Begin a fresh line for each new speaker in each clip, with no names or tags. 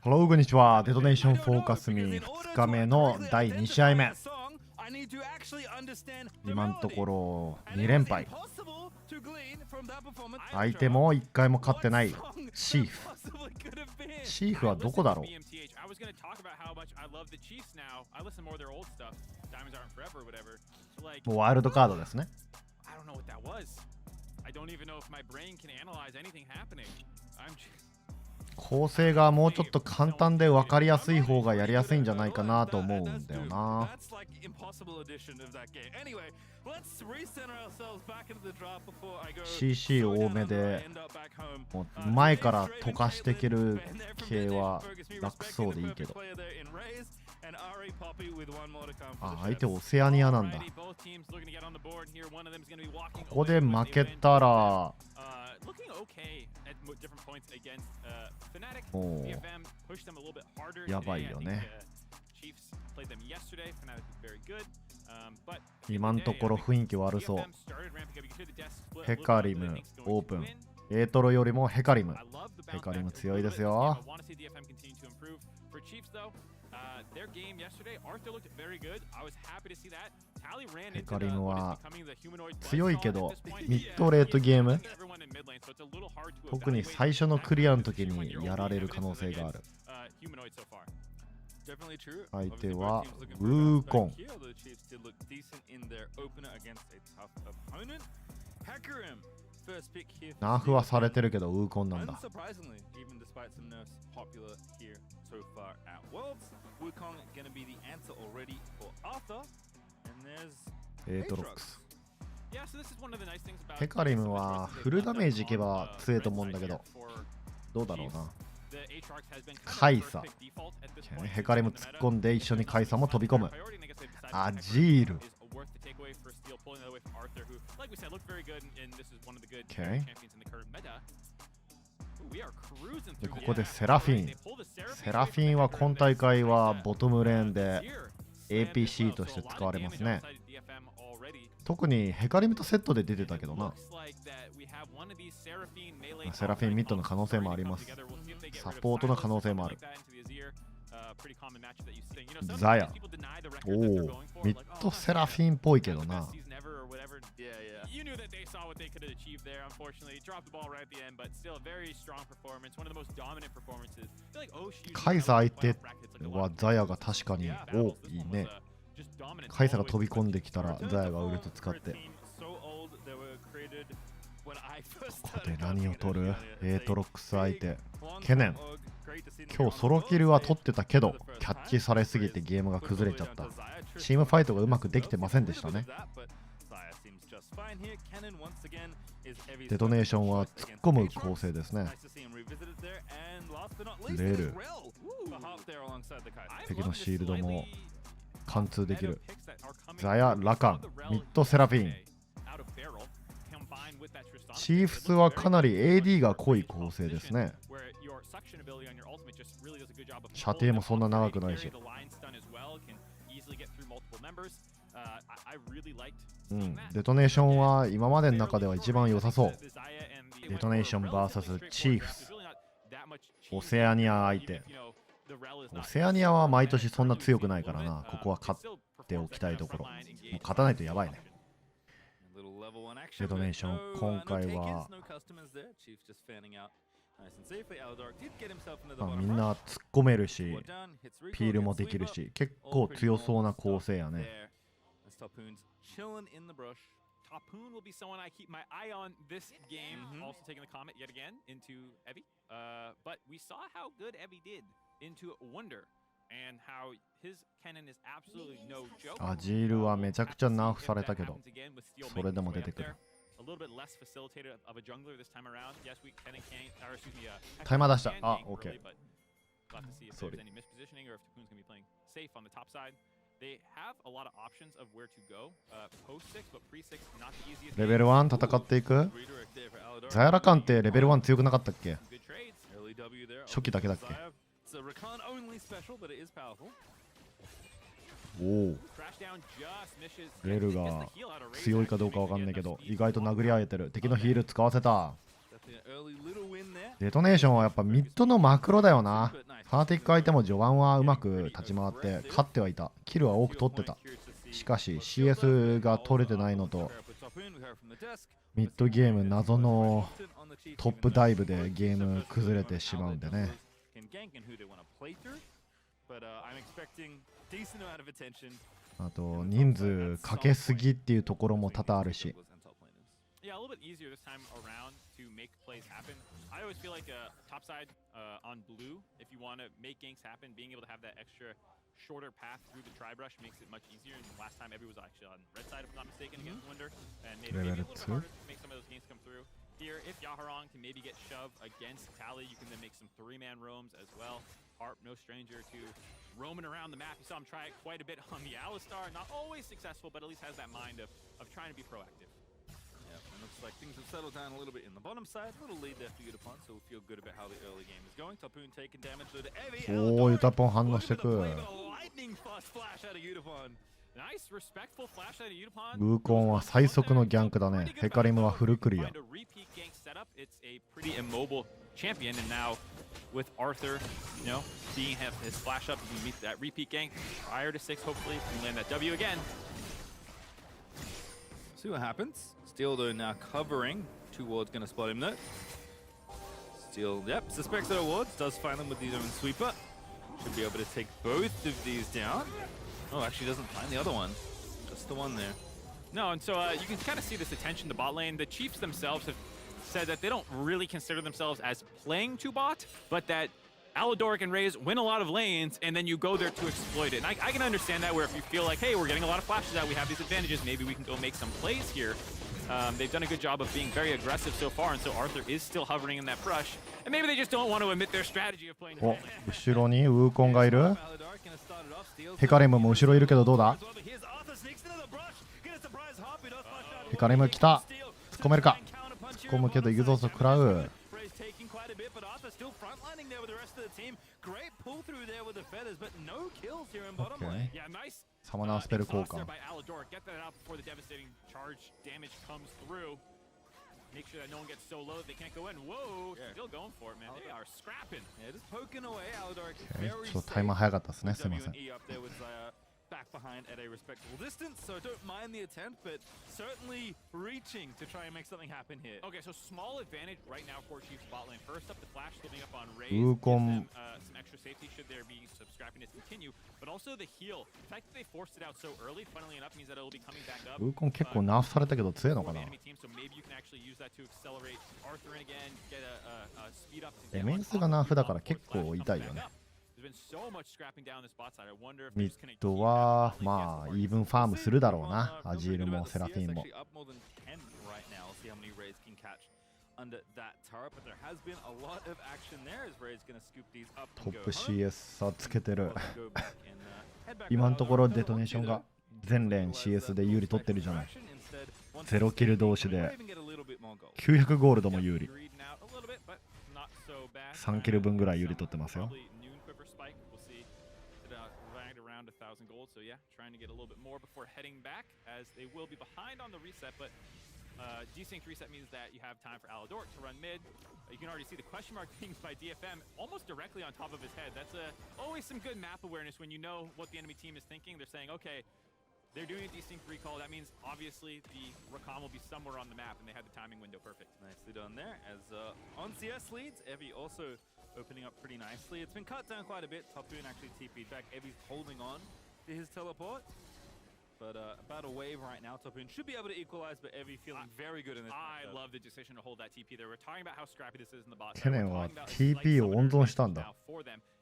Hello、こんにちは。デトネーションフォーカスミ2日目の第2試合目。今のところ2連敗。相手も1回も勝ってないシーフ。シーフはどこだろう。もうワイルドカードですね。構成がもうちょっと簡単で分かりやすい方がやりやすいんじゃないかなと思うんだよな。CC 多めでもう前から溶かしていける系は楽そうでいいけど。あ、相手オセアニアなんだ。ここで負けたらもうやばいよね。今のところ雰囲気悪そう。ヘカリムオープン。エートロよりもヘカリム強いですよ。ヘカリムは強いけどミッドレートゲーム、特に最初のクリアの時にやられる可能性がある。相手はウーコン。ナーフはされてるけどウーコンなんだ。エートロックス。ヘカリムはフルダメージいけば強いと思うんだけど、どうだろうな。カイサ。ヘカリム突っ込んで一緒にカイサも飛び込む。アジール。でここでセラフィン。セラフィンは今大会はボトムレーンで APC として使われますね。特にヘカリムとセットで出てたけどな。セラフィンミッドの可能性もあります。サポートの可能性もある。ザヤ。おお、ミッドセラフィンっぽいけどな。カイサ相手はザヤが確かに多いね。カイサが飛び込んできたらザヤがウルト使って。ここで何を取る？エートロックス相手ケネン。今日ソロキルは取ってたけどキャッチされすぎてゲームが崩れちゃった。チームファイトがうまくできてませんでしたね。デトネーションは突っ込む構成ですね。レル。敵のシールドも貫通できる。ザヤ、ラカン、ミッドセラフィン。チーフスはかなり AD が濃い構成ですね。射程もそんな長くないし。デトネーションは今までの中では一番良さそう。デトネーション VS チーフス。オセアニア相手。オセアニアは毎年そんな強くないからな。ここは勝っておきたいところ。もう勝たないとやばいね。デトネーション今回はみんな突っ込めるしピールもできるし結構強そうな構成やね。アジールはめちゃくちゃナーフされたけどそれでも出てくる。タイマー出した。あ、OK。ソーリー。レベル1戦っていく。ザヤラカンってレベル1強くなかったっけ？初期だけだっけ？おお。レルが強いかどうかわかんないけど意外と殴り合えてる。敵のヒール使わせた。デトネーションはやっぱミッドのマクロだよな。ファナティック相手も序盤はうまく立ち回って勝ってはいた。キルは多く取ってた。しかし CS が取れてないのと、ミッドゲーム謎のトップダイブでゲーム崩れてしまうんでね。あと人数かけすぎっていうところも多々あるし。
Yeah, a little bit easier this time around to make plays happen. I always feel like topside on blue, if you want to make ganks happen, being able to have that extra shorter path through the tri-brush makes it much easier. And last time everyone was actually on red side, if I'm not mistaken, against Winder, and maybe a little bit harder to make some of those ganks come through. Here, if Yaharong can maybe get shoved against Tally, you can then make some three-man roams as well. Harp, no stranger to roaming around the map. You saw him try it quite a bit on the Alistar. Not always successful, but at least has that mind of trying to be proactive.
Looks like things have settled down a little bit in the bottom side. A little lead there for Yutapon, so we'll feel good about how the early game is going. Tapoon taking damage to the Evi.
おお、ユタポン反応してく。
Lightning fast flash out of Yutapon.
Nice respectful flash out of Yutapon.
ウーコンは最速のギャンクだね。ヘカリムはフルクリア。
It's a pretty immobile champion, and now with Arthur, you know, seeing his flash up, you can meet that repeat gank prior to 6. Hopefully, you can land that W again.
See what happens. Steel though now covering. 2 wards gonna spot him though. Steel, yep, suspects that wards. Does find them with his own sweeper. Should be able to take both of these down. Oh, actually doesn't find the other one. Just the one there.
No, and so you can kind of see this attention to bot lane. The Chiefs themselves have said that they don't really consider themselves as playing to bot, but that Aladoric and Raze win a lot of lanes, and then you go there to exploit it. And I can understand that, where if you feel like, hey, we're getting a lot of flashes out, we have these advantages, maybe we can go make some plays here. They've done a good job of being very aggressive so far, and so Arthur is still hovering in that brush. And maybe they just don't want to admit their strategy of playing.
お、後ろにウーコンがいる。ヘカリムも後ろいるけどどうだ。ヘカリム来た。突っ込めるか。突っ込むけどイグゾースト食らう。サマナースペル交換。
Make sure that no one gets so low that they can't go in. Whoa, still going for it, man. They are scrapping.
Yeah, just poking away. Aladoric is
Okay,
very
ちょっとタイマー早かったですね。すみま
W
せん
and。E up there with back behind at a respectable distance, so don't mind the attempt, but certainly reaching to try and make something happen here.
Okay, so small advantage right now for Chiefs bot lane. First up, the flash slipping up on Raze.
ウーコン
Some extra safety should there be some scrappiness continue, but also the heal. The fact that they forced it out so early, funnily enough, means that it'll be coming back up.
ウーコン結構ナーフされたけど強いのかな。
Enemy team, so maybe you can actually use that to accelerate Arthur in again, get a speed up.
デメンスがナーフだから結構痛いよね。ミッドはまあイーブンファームするだろうな。アジールもセラフィンも。トップ CS 差つけてる。今のところデトネーションが全レーン CS で有利取ってるじゃない。ゼロキル同士で900ゴールドも有利。3キル分ぐらい有利取ってますよ。
1,000 gold, so yeah, trying to get a little bit more before heading back, as they will be behind on the reset, but desync reset means that you have time for Aladoric to run mid. You can already see the question mark pings by DFM almost directly on top of his head. That's always some good map awareness when you know what the enemy team is thinking. They're saying, okay, they're doing a desync recall. That means obviously the Rakam will be somewhere on the map, and they had the timing window perfect.
Nicely done there. As on CS leads, Evi also opening up pretty nicely. It's been cut down quite a bit. Tapoon actually TP'd back. Evi's holding on to his teleport. But about a wave right now. Tapoon should be able to equalize, but Evi feeling very good in this.
I love the decision to hold that TP there. We're talking about how scrappy this is in the bot.
ケネンは TP を温存したんだ。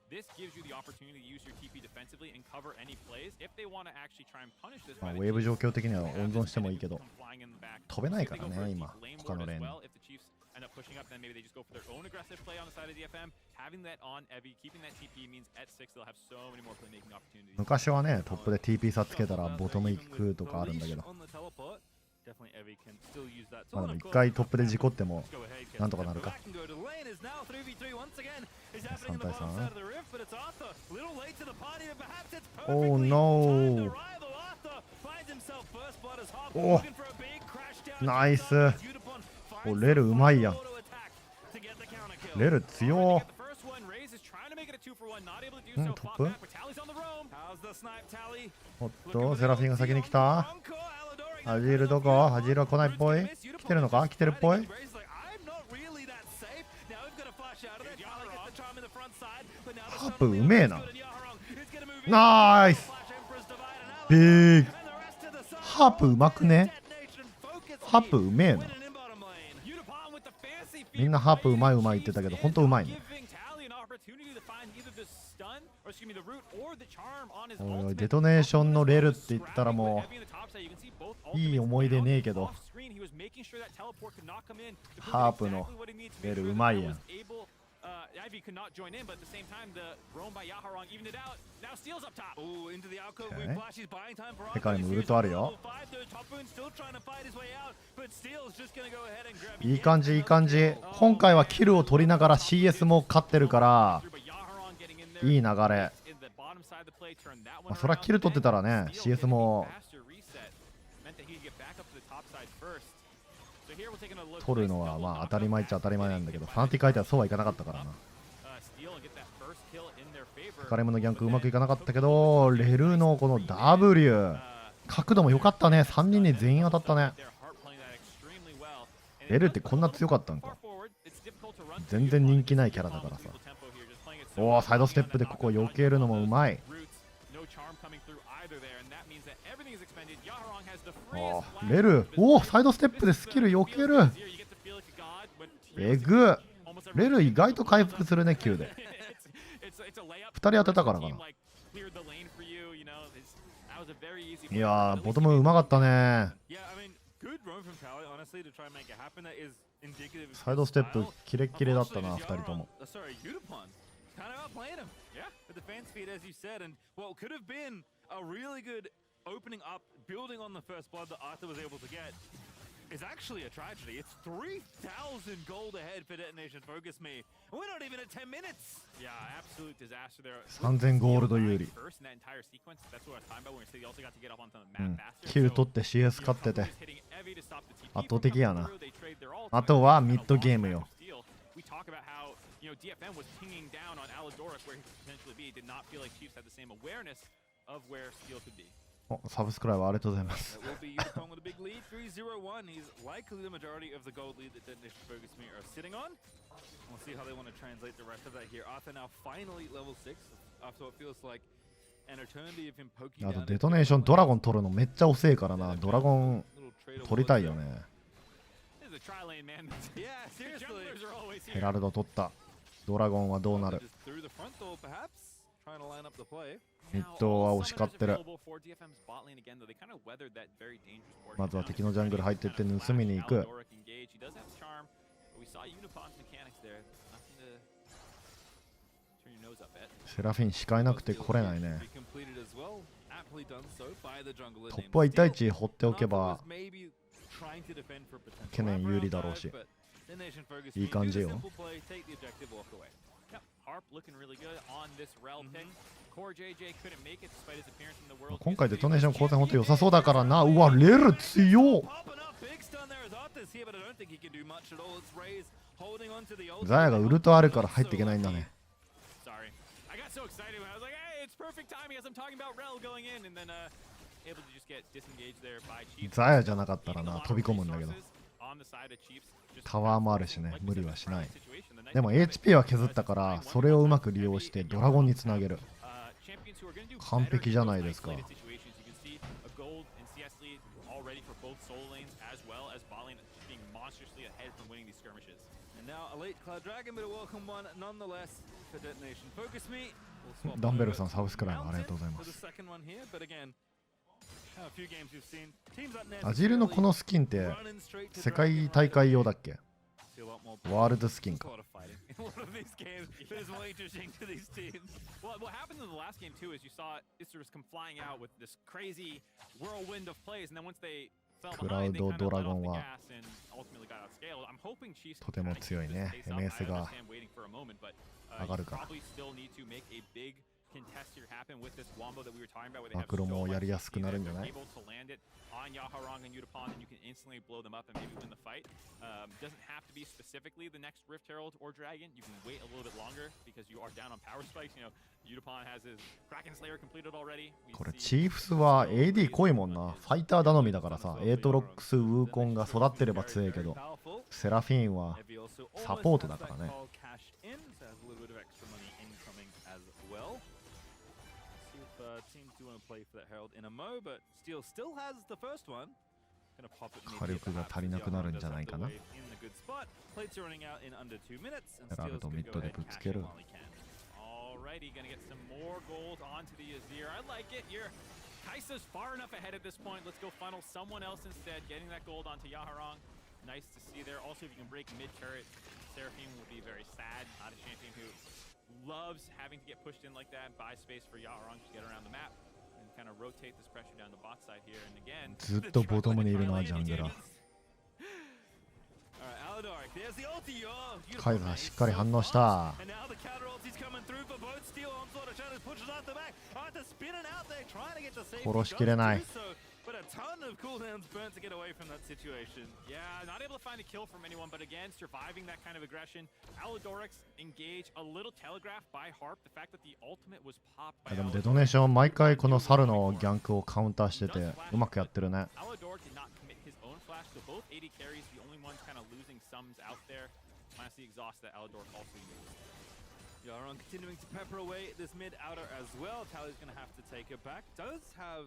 This gives you the opportunity to use your TP defensively and cover any plays if they want to actually try and punish this.
まあウェーブ状況的には温存してもいいけど、飛べないからね今他のレーンに。
end up pushing up, then maybe they just go for their own aggressive play on the side of DFM. Having that on Evi, keeping that TP means at 6 they'll have so many more playmaking opportunities.
昔はね、トップで TP 差つけたらボトム行くとかあるんだけど。まあでも一回トップで事故ってもなんとかなるか。3対3。Oh no! おおナイス。おレルうまいやん。レル強。トップ。おっとセラフィンが先に来た。アジールどこ？アジールは来ないっぽい。来てるのか？来てるっぽい。ハープうめえな。ナイス。ビッグ。ハープうまくね？ハープうめえな。みんなハープうまいうまい言ってたけど本当うまいね。おいおい、デトネーションのレルって言ったらもういい思い出ねえけど、ハープのレルうまいやん。世界にもウルトあるよ。いい感じいい感じ。今回はキルを取りながら CS も勝ってるからいい流れ。まあ、そりゃキル取ってたらね CS も取るのはまあ当たり前っちゃ当たり前なんだけど、ファナティ書いてはそうはいかなかったからな。カレムのギャンクうまくいかなかったけど、レルのこの W 角度も良かったね。3人に全員当たったね。レルってこんな強かったんか。全然人気ないキャラだからさ。おお、サイドステップでここ避けるのもうまい。おーレル、おおサイドステップでスキル避ける。えぐ。レル意外と回復するね。9で2人当てたからかな。いやーボトムうまかったね。サイドステップキレッキレだったな2人とも。
Opening up, building on the first blood that Arthur was able to get is actually a tragedy. It's 3,000 gold ahead for Detonation Focus Me. And we're not even at 10 minutes.
Yeah, absolute disaster there.
3000ゴールド有利。キル取って CS 勝ってて圧倒的やな。あとはミッドゲームよ。
DFM was pinging down on Aladoric where he could potentially be. Did not feel like Chiefs had the same awareness of where Steel could be.
おサブスクライブありがとうございます。あとデトネーションドラゴン取るのめっちゃ遅えからな。ドラゴン取りたいよね。ヘラルド取った。ドラゴンはどうなる。ミッドは押し勝ってる。まずは敵のジャングル入ってって盗みに行く。セラフィン視界なくて来れないね。トップは1対1放っておけばケネン有利だろうし、いい感じよ。今回デトネーション光線本当良さそうだからな。うわレル強っ。ザヤがウルトあるから入っていけないんだね。ザヤじゃなかったらな飛び込むんだけど、タワーもあるしね、無理はしない。でも HP は削ったからそれをうまく利用してドラゴンにつなげる。完璧じゃないですか。ダンベルさんサブスクライブありがとうございます。アジルのこのスキンって世界大会用だっけ？ワールドスキンか。クラウドドラゴンはとても強いね。MS が上がるから。
contest here happen with this wombo that we were talking about, where they
マ
have
クロ
so
も
much
やりやすく
CP
な
that
るんじゃな
they're
い？
able to land it on Yaharong and Yutapon, and you can instantly blow them up and maybe win the fight. Doesn't have to be specifically the next Rift Herald or Dragon. You can wait a little bit longer because you are down on power spikes. You know, Yutapon has his Kraken Slayer completed already.
これチーフスは AD 濃いもんな。ファイター頼みだからさ、エートロックス、ウーコンが育ってれば強いけど、セラフィーンはサポートだからね。火力が足りなくなるんじゃないかな。選ぶとミッドでぶつける。
Alrighty, gonna get some more gold onto the Azir. I like it. Kai'Sa's far enough ahead at this point. Let's go funnel someone else instead. Getting that gold onto Yaharong. Nice to see there. Also, if you can break mid turret, Seraphine will be very sad. Not a champion who loves having to get pushed in like that. Buy space for Yaharong to get around the map and kind of rotate this pressure down the bot side here. And again,
ずっとボトムにいるな、ジャングラー。カイザーしっかり反応した。殺しきれない。
But a ton of cooldowns burnt to get away from that situation.
Yeah, not able to find a kill from anyone, but again, surviving that kind of aggression. Alidorix engage a little telegraphed by Harp. The fact that the ultimate was popped by
でもデトネーション毎回この猿のギャンクをカウンターしててうまくやってるね。
Alidorix did not commit his own flash, so both AD carries, the only ones kind of losing sums out there. Minus the exhaust that Alidorix also used.
Yaron continuing to pepper away this mid outer as well. Tally's going to have to take it back. Does have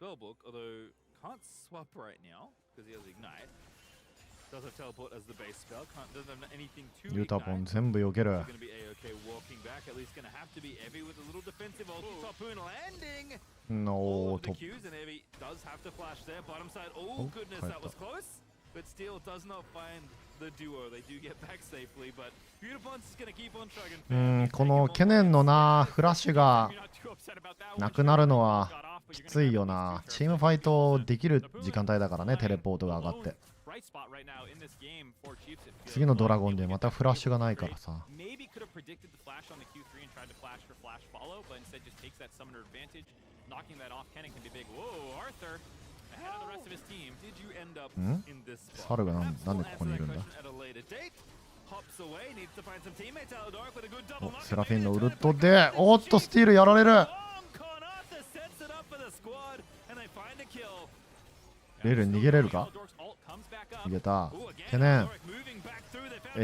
Spellbook, although can't swap right now because he has Ignite. Does have Teleport as the base spell. Doesn't have anything to
ユタポン
Ignite.
全部避ける。
Going to be A-OK walking back. At least going to have to be Evie with a little defensive ulti. Topoon landing. All
お
of the
ー、
Qs and Evie does have to flash there. Bottom side. Oh goodness, that was close. But still does not find the duo. They do get back safely, but Beautifon's just going to keep on chugging.
この懸念のなフラッシュが
You're not too upset about that
な
one.
くなるのは
Got off, but
き
you're
つ
gonna
い
have
よ
to
な。
make
チームファイトできる時間帯だからね、テレポートが上がって。
bright spot right now in this game for Chiefs. It feels
次のドラゴンでまたフラッシュがないからさ。
Maybe could have predicted the flash on the Q3 and tried to flash for flash follow, but instead just takes that summoner advantage. Knocking that off, Kennen can be big. Whoa, Arthur ahead of the rest of his team.
Did you end up
ん
in this spot?
猿がなんでここにいるんだ。
At a later date. Hops away, needs to find some teammates. Alidorix with a good double
お
knock.
セラフィンのウルトでおっとスティールやられる。
Arthur sets it up for the squad, and they find a kill.
レール逃げれるか。
Aldoric's ult comes back up.
逃げた。
Ooh, again,
懸念。
Alidorix moving back through. They found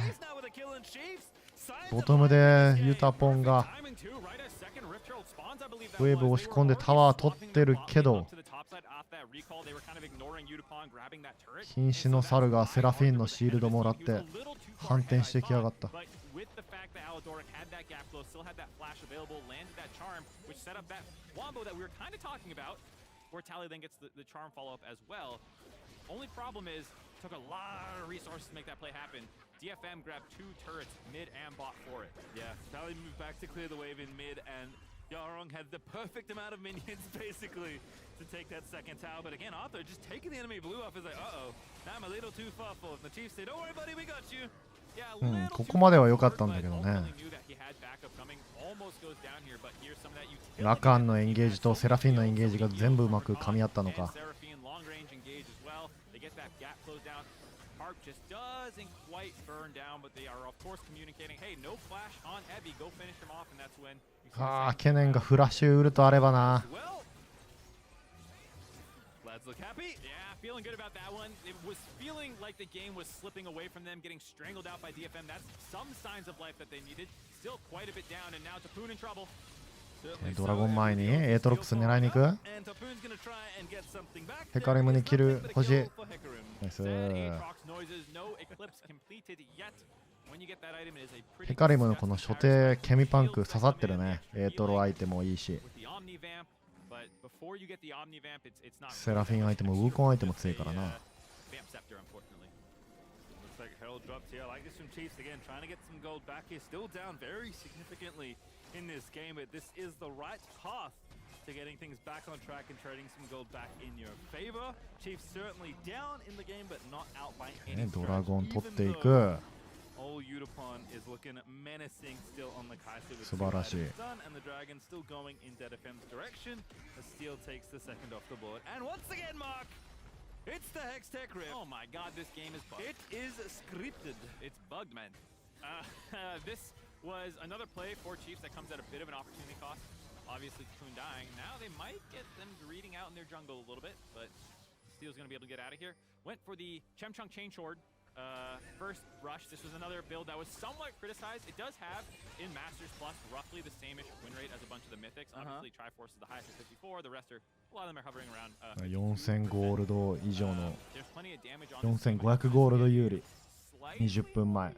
He's now with a kill in Chiefs. Signs
ボ
of
トム
life
で
in this
ユ
game.
タポンが
Timing too, right as second Rift Herald spawns, I believe that
ウェーブ
was.
押し込んでタワー取ってるけど
To the top side off that recall, they were kind of ignoring Yutapon, grabbing that turret.
瀕死の猿がセラフィンのシールドもらって反転してきやがった。
But with the fact that Alidorix had that gap flow, still had that flash available, landed that charm, which set up that wombo that we were kind of talking about, where Tally then gets the charm follow up as well. Only problem is, took a lot of resources to make that play happen. DFM grabbed 2 turrets, mid and bot for it.
Yeah, Tally moved back to clear the wave in mid, and Yaharong had the perfect amount of minions, basically, to take that second tower. But again, Arthur just taking the enemy blue off is like, uh-oh, now I'm a little too far forward. And the Chiefs say, don't worry, buddy, we got you.
Yeah,
ここまでは良かったんだけどね。 ラカンのエンゲージとセラフィンのエンゲージが全部うまく噛み合ったのか。
Harp just doesn't quite burn down, but they are of course communicating, hey, no flash on Evie, go finish him off, and that's when you see
ああ、懸念がフラッシュウルトあればな。
Well, lads look happy.
Yeah, feeling good about that one. It was feeling like the game was slipping away from them, getting strangled out by DFM. That's some signs of life that they needed. Still quite a bit down, and now Tapoon in trouble.
ドラゴン前にエートロックス狙いに行く。
And Tapoon's gonna try and get something back.
ヘカリムにキル欲しい。
For Hecarim.
ナイス。
Aatrox noises, no eclipse completed yet. When you get that item, it is a pretty
ヘカリムのこの初手ケミパンク刺さってるね。エートロアイテムもいいし。
with the Omni Vamp, but before you get the Omni Vamp, it's not
セラフィンアイテム、ウーコンアイテム強いからな。
Vamp Scepter, unfortunately.
Looks like Herald dropped here. I like this from Chiefs again, trying to get some gold back here. Still down very significantly in this game, but this is the right path to getting things back on track and trading some gold back in your favor. Chiefs certainly down in the game, but not out by any
ドラ
stretch.
ゴン取ってい
Even
く。
though Old Yutapon is looking menacing still on the Kai'Sa with
素晴らしい。
2 items done, Dragon still going in DFM's direction as Steel takes the second off the board. And once again, Mark, it's the Hex Tech Rift.
Oh my god, this game is bugged.
It is scripted.
It's bugged, man. This was another play for Chiefs that comes at a bit of an opportunity cost. Obviously, Cocoon dying. Now they might get them reading out in their jungle a little bit, but Steel's going to be able to get out of here. Went for the Chemchung Chain Sword. First rush. This was another build that was somewhat criticized. It does have, in Masters Plus, roughly the same-ish win rate as a bunch of the Mythics. Obviously, Triforce is the highest at 54. The rest are, a lot of them are hovering around
4000ゴールド以上の
there's plenty of damage on this.
4500ゴールド有利。20分前。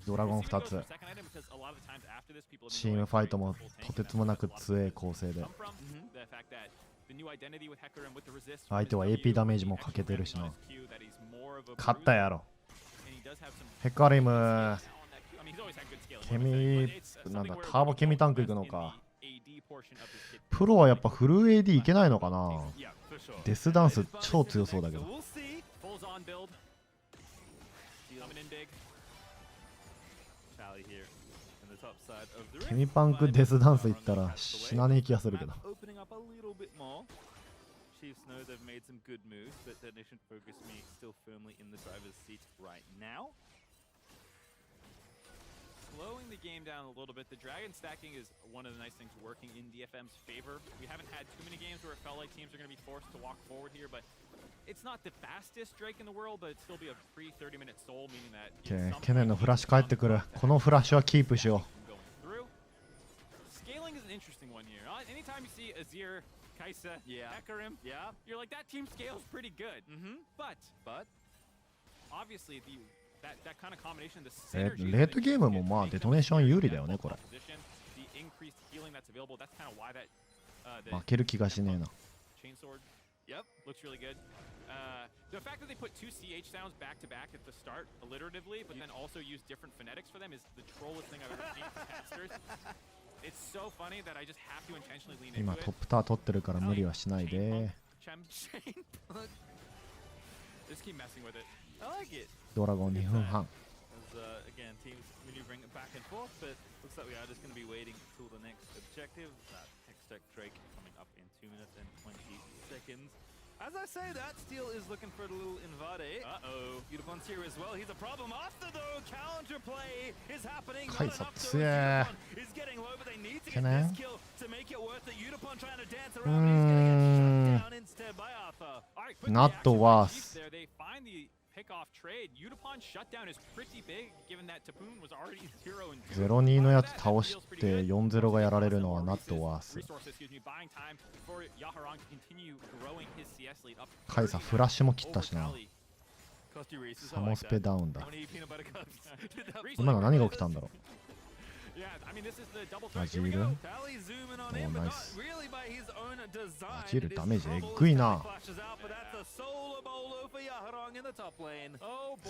ドラゴン2つ。チームファイトもとてつもなく強い構成で。相手は AP ダメージもかけてるしな。勝ったやろ。ヘカリム、ケミ、なんだ、ターボケミタンクいくのか。プロはやっぱフル AD いけないのかな。デスダンス超強そうだけど。ケミパンクデスダンスいったら死なねえ気がするけど。
Chiefs know they've made some good moves, but Detonation Focus Me still firmly in the driver's seat right now.
Slowing the game down a little bit. The dragon stacking is one of the nice things working in DFM's favor. We haven't had too many games where it felt like teams are going to be forced to walk forward here, but it's not the fastest Drake in the world, but it'd still be a free 30-minute soul, meaning that.
ケネンのフラッシュ返ってくる。このフラッシュはキープしよう。
Scaling is an interesting one here. Anytime you see Azir, Kai'Sa, Hecarim, you're like, that team scales pretty good. But obviously that kind of combination, the synergy.
レートゲームもまあデトネーション有利だよねこれ。負ける気がしねえな。
Yep, looks really good. The fact that they put two CH sounds back to back at the start, alliteratively, but then also use different phonetics for them is the trollest thing I've ever seen from casters. It's so funny that I just have to intentionally lean into it.
今トップタワー取ってるから無理はしないで。
Just keep messing with it.
I like it.
ドラゴン2分半。
Again, teams maneuvering back and forth, but looks like we are just going to be waiting until the next objective. That Hextech Drake coming up in 2 minutes and 20 seconds. As I say that, Steel is looking for a little invade. Yudapon's here as well. He's a problem after though. Counter play is happening.
Kai'Sa 強え。ケネン。Not worse.
Pick-off trade. Yutapon shutdown is pretty big, given that Tapoon was already
0-2 のやつ倒して4-0がやられるのはナットワース。カイサフラッシュも切ったしな。サモスペダウンだ。今の何が起きたんだろう。アジール、おーナイス。アジールダメージえっぐいな。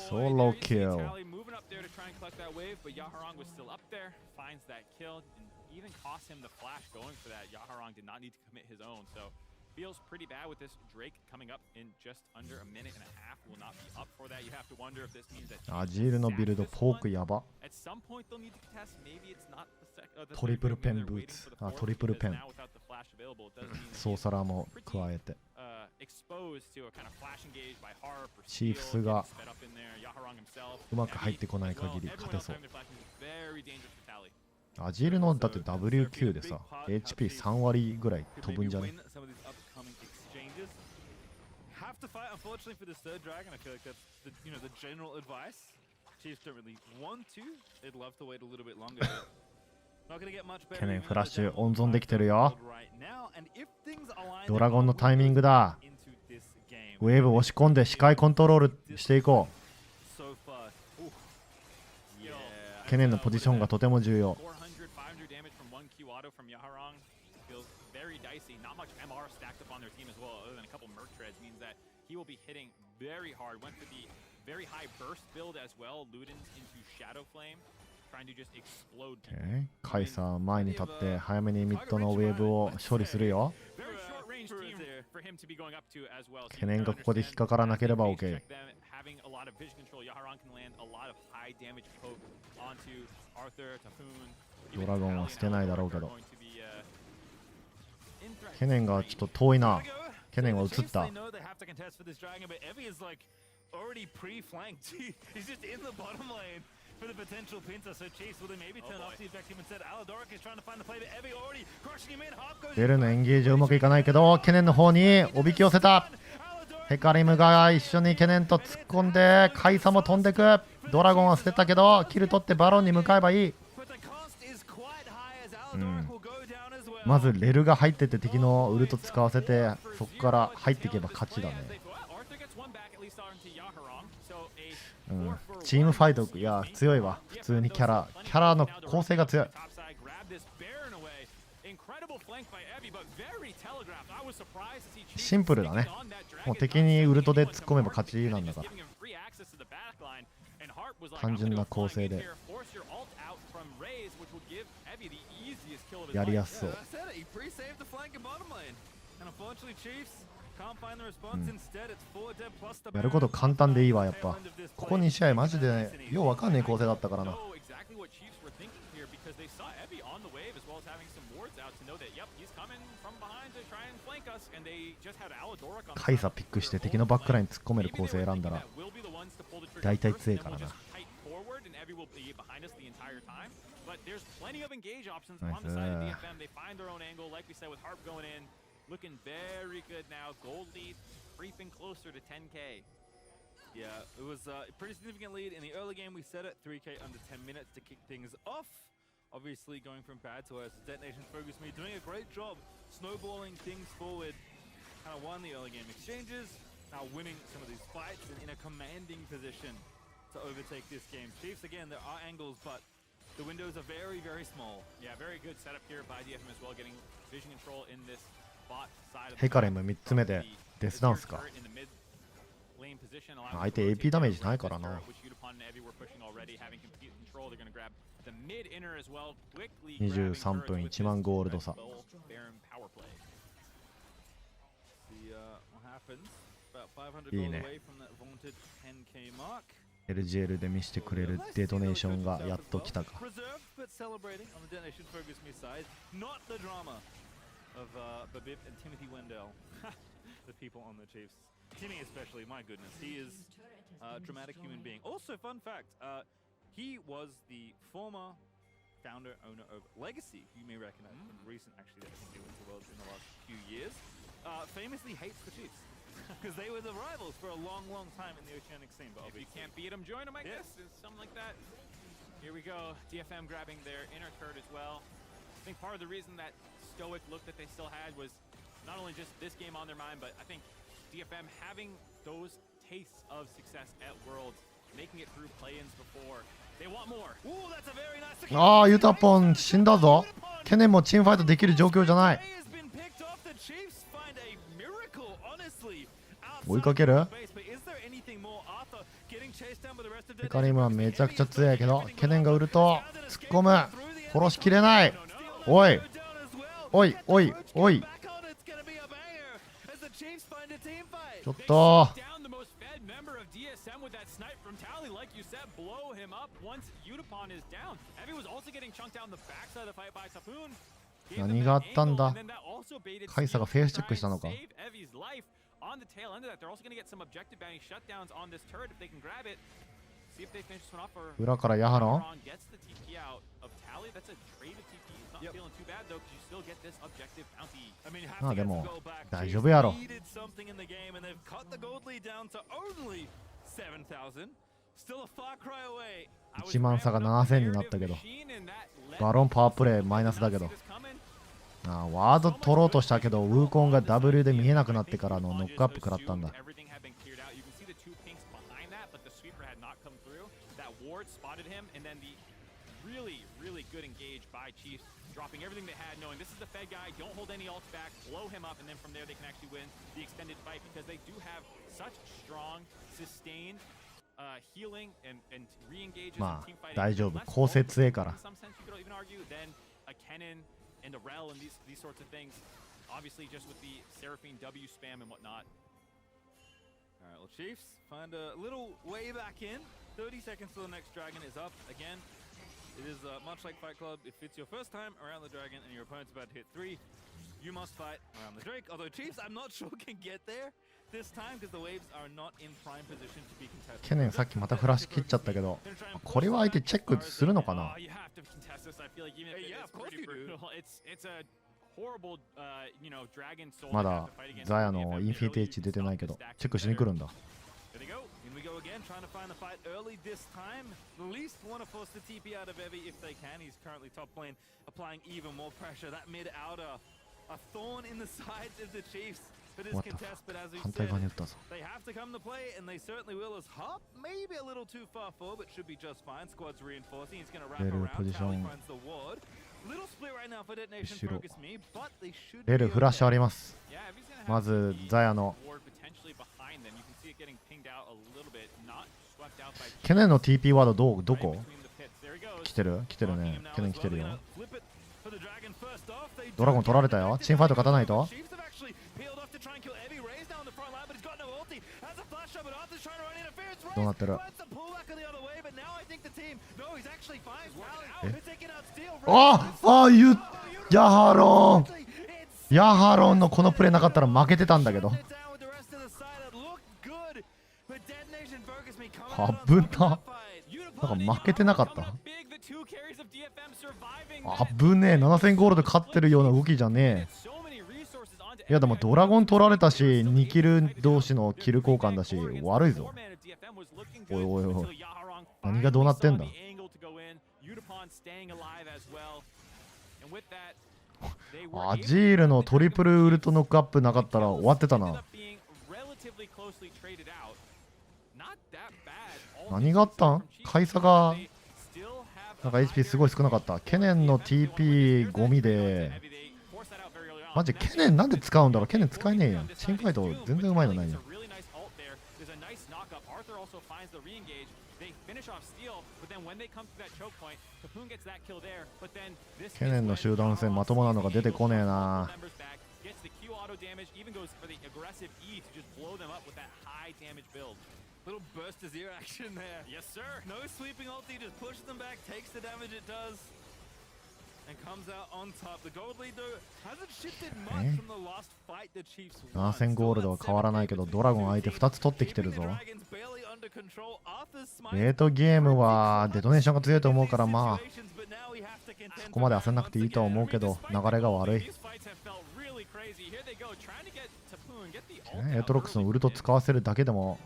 Solo kill.
Moving up there to try and collect that wave, but Yaharong was still up there, finds that kill, and even cost him the flash going for that. Yaharong did not need to commit his own, so feels pretty bad with this Drake coming up in just under a minute and a half. Will not be up for that. You have to wonder if this means that
アジールのビルドポークやば。
at some point they'll need to contest. Maybe it's not the
トリプルペンブーツ。あ、トリプルペン。ソーサラーも加えて。チーフスがうまく入ってこない限り勝てそう。アジールのだって WQ でさ HP3 割ぐらい飛ぶんじゃね。ケネンフラッシュ温存できてるよ。ドラゴンのタイミングだ。ウェーブ押し込んで視界コントロールしていこう。ケネンのポジションがとても重要。カイサ前に立って早めにミッドのウェーブを処理するよ。懸念がここで引っかからなければ OK。ドラゴンは捨てないだろうけど。ケネンがちょっと遠いな。ケネンは映った。ベルのエンゲージはうまくいかないけど、ケネンの方におびき寄せた。ヘカリムが一緒にケネンと突っ込んで、カイサも飛んでく。ドラゴンは捨てたけど、キル取ってバロンに向かえばいい。まずレルが入ってて敵のウルト使わせて、そこから入っていけば勝ちだね。チームファイト、いや強いわ。普通にキャラの構成が強い。シンプルだね。もう敵にウルトで突っ込めば勝ちなんだから。単純な構成でやりやすそう。やること簡単でいいわ。やっぱここ2試合マジでようわかんねえ構成だったからな。カイサピックして敵のバックライン突っ込める構成選んだら大体強いからな。
Looking very good now. Gold lead creeping closer to 10K.
Yeah, it was a pretty significant lead in the early game. We set it 3K under 10 minutes to kick things off. Obviously going from bad to worse. Detonation Focus Me doing a great job snowballing things forward. Kind of won the early game exchanges. Now winning some of these fights and in a commanding position to overtake this game. Chiefs, again, there are angles, but the windows are very, very small.
Yeah, very good setup here by DFM as well, getting vision control in this.
ヘカレム3つ目でデスダンスか。相手 AP ダメージないからな。23分1万ゴールド差。いいね。LGL で見せてくれるデトネーションがやっと来たか。
Of Babip and Timothy Wendell, the people on the Chiefs. Timmy especially, my goodness, he is a dramatic human being. Also, fun fact, he was the former founder, owner of Legacy, who you may recognize from recent, actually, I think they went to Worlds in the last few years. Famously hates the Chiefs, because they were the rivals for a long, long time in the Oceanic scene. But
if you can't beat them, join them, I guess, something like that. Here we go, DFM grabbing their inner turret as well. I think part of the reason that stoic look that they still had was not only just this game on their mind, but I think DFM having those tastes of success at Worlds, making it through play-ins before. They want more. Ooh, that's a very nice.
ああ、ユタポン死んだぞ。ケネンもチームファイトできる状況じゃない。追いかける？ヘカリムはめちゃくちゃ強いけど、ケネンがウルト突っ込む。殺しきれない。おいおいおいおい、ちょっと何があったんだ。カイサがフェイスチェックしたのか。裏からヤハロン。まあでも大丈夫やろ。1万差が7000になったけど、バロンパワープレイマイナスだけど、ワード取ろうとしたけどウーコンが W で見えなくなってからのノックアップ食らったんだ。Really good engage by Chiefs, dropping everything they had, knowing this is the Fed guy, don't hold any ults back, blow him up, and then from there they can actually win the extended fight because they do have such strong, sustained healing and re-engages in team fighting. 大丈夫、構成強いから。
In some sense, you could even argue then a Kennen and a Rel and these sorts of things. Obviously, just with the Seraphine W spam and whatnot.
All right, well, Chiefs find a little way back in. 30 seconds till the next dragon is up again. It is much like Fight Club. If it's your first time around the dragon and your opponent's about to hit 3, you must fight around the Drake. Although Chiefs, I'm not sure can get there this time because the waves are not in prime position to be contested.
去年さっきまたフラッシュ切っちゃったけど、これは相手チェックするのかな。
You have to contest this. I feel like even if
Yeah,
it
of
is
course
pretty
you do.
brutal, it's a horrible, you know, dragon soul.
まだザヤのインフィニティエッジ出てないけど、チェックしに来るんだ。
There they go. In we go again, trying to find the fight early this time. At least want to force the TP out of Evie if they can. He's currently top lane, applying even more pressure. That mid outer, a thorn in the sides of the Chiefs. But is contest, but as we
反対側
said,
に打ったぞ。
they have to come to play, and they certainly will. As Hop, maybe a little too far forward, but should be just fine. Squad's reinforcing. He's going to wrap around. Tally finds the ward. Little split right now for Detonation. Focus me, but they should.
レルフラッシュあります。
Yeah, Evie's gonna have
まずザヤの
ward potentially behind them. You can see it getting pinged out a little bit, not swept out by
去年の TP ワードど
right
こ
between the pits. There he goes.
来てる来てるね。
Blocking him now
去年
as
来て
well.
る
They're
よ。
gonna flip it for the dragon first off. They
ドラゴン取られたよ。チームファイト勝たないと。
Chiefs have actually peeled off to try and kill Evie. Raze down the front line, but he's got no ulti. Has a flash shot, but Arthur's trying to run interference.
どうなってる。
Finds the pullback on the other way, but now I think the team. No, he's actually fine.
Eh?
They're taking out Steel.
ヤハロンヤハロンのこのプレーなかったら負けてたんだけど。危な。なんか負けてなかった。危ねえ。7000ゴールド勝ってるような動きじゃねえ。いやでもドラゴン取られたし、2キル同士のキル交換だし、悪いぞ。おいおいおい。何がどうなってんだ。アジールのトリプルウルトノックアップなかったら終わってたな。何があったん？カイサがなんか HP すごい少なかった。ケネンの TP ゴミでマジケネンなんで使うんだろう。ケネン使えねえやん。チームファイト全然うまいのないやん。ケネンの集団戦まともなのが出てこねえな。
Little burst of zero action there.
Yes, sir.
No sweeping ulti, just pushes them back, takes the damage it does, and comes out on top. The gold lead though hasn't shifted much from the last fight the Chiefs won.
7000ゴールドは変わらないけど、ドラゴン相手2つ取ってきてるぞ。レートゲームはデトネーションが強いと思うから、まあそこまで焦んなくていいとは思うけど、流れが悪い。エートロックスのウルト使わせるだけでも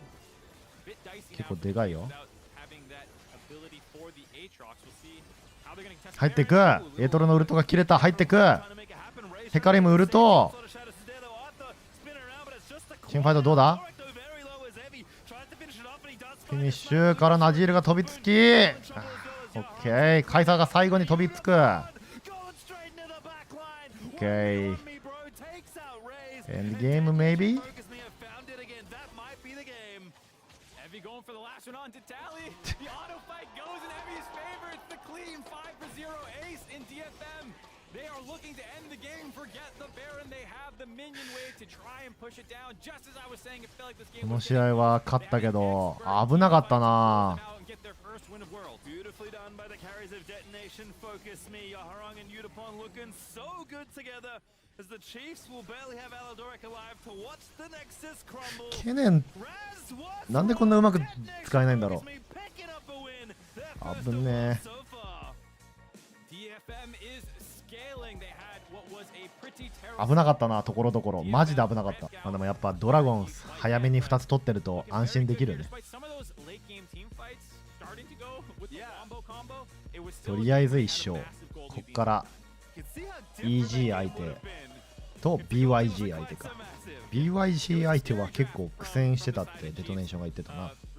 結構でかいよ。入っていく。エートロのウルトが切れた。入っていく。ヘカリムウルト。チームファイトどうだ。フィニッシュからナジールが飛びつき、オッケー。カイサーが最後に飛びつく。オッケー。エンドゲーム maybe。Going
for the last one on to Tally. The auto fight goes in Evie's favor. It's the clean 5-0 ace in DFM. They are looking to end the game. Forget the Baron. They have the minion wave to try and push it down. Just as I was saying, it felt like this game
この試合は勝ったけど危なかったな。
Beautifully done by the carries of Detonation. Focus me. Yaharong and Yudapon looking so good together. As the Chiefs will barely have Aladoric alive to watch the Nexus crumble.
ケネンなんでこんなうまく使えないんだろう。危ねえ。危なかったな、ところどころ。マジで危なかった。まあ、でもやっぱドラゴン早めに2つ取ってると安心できるね。とりあえず1勝。こっから EG 相手と BYG 相手か。BYG 相手は結構苦戦してたってデトネーションが言ってたな。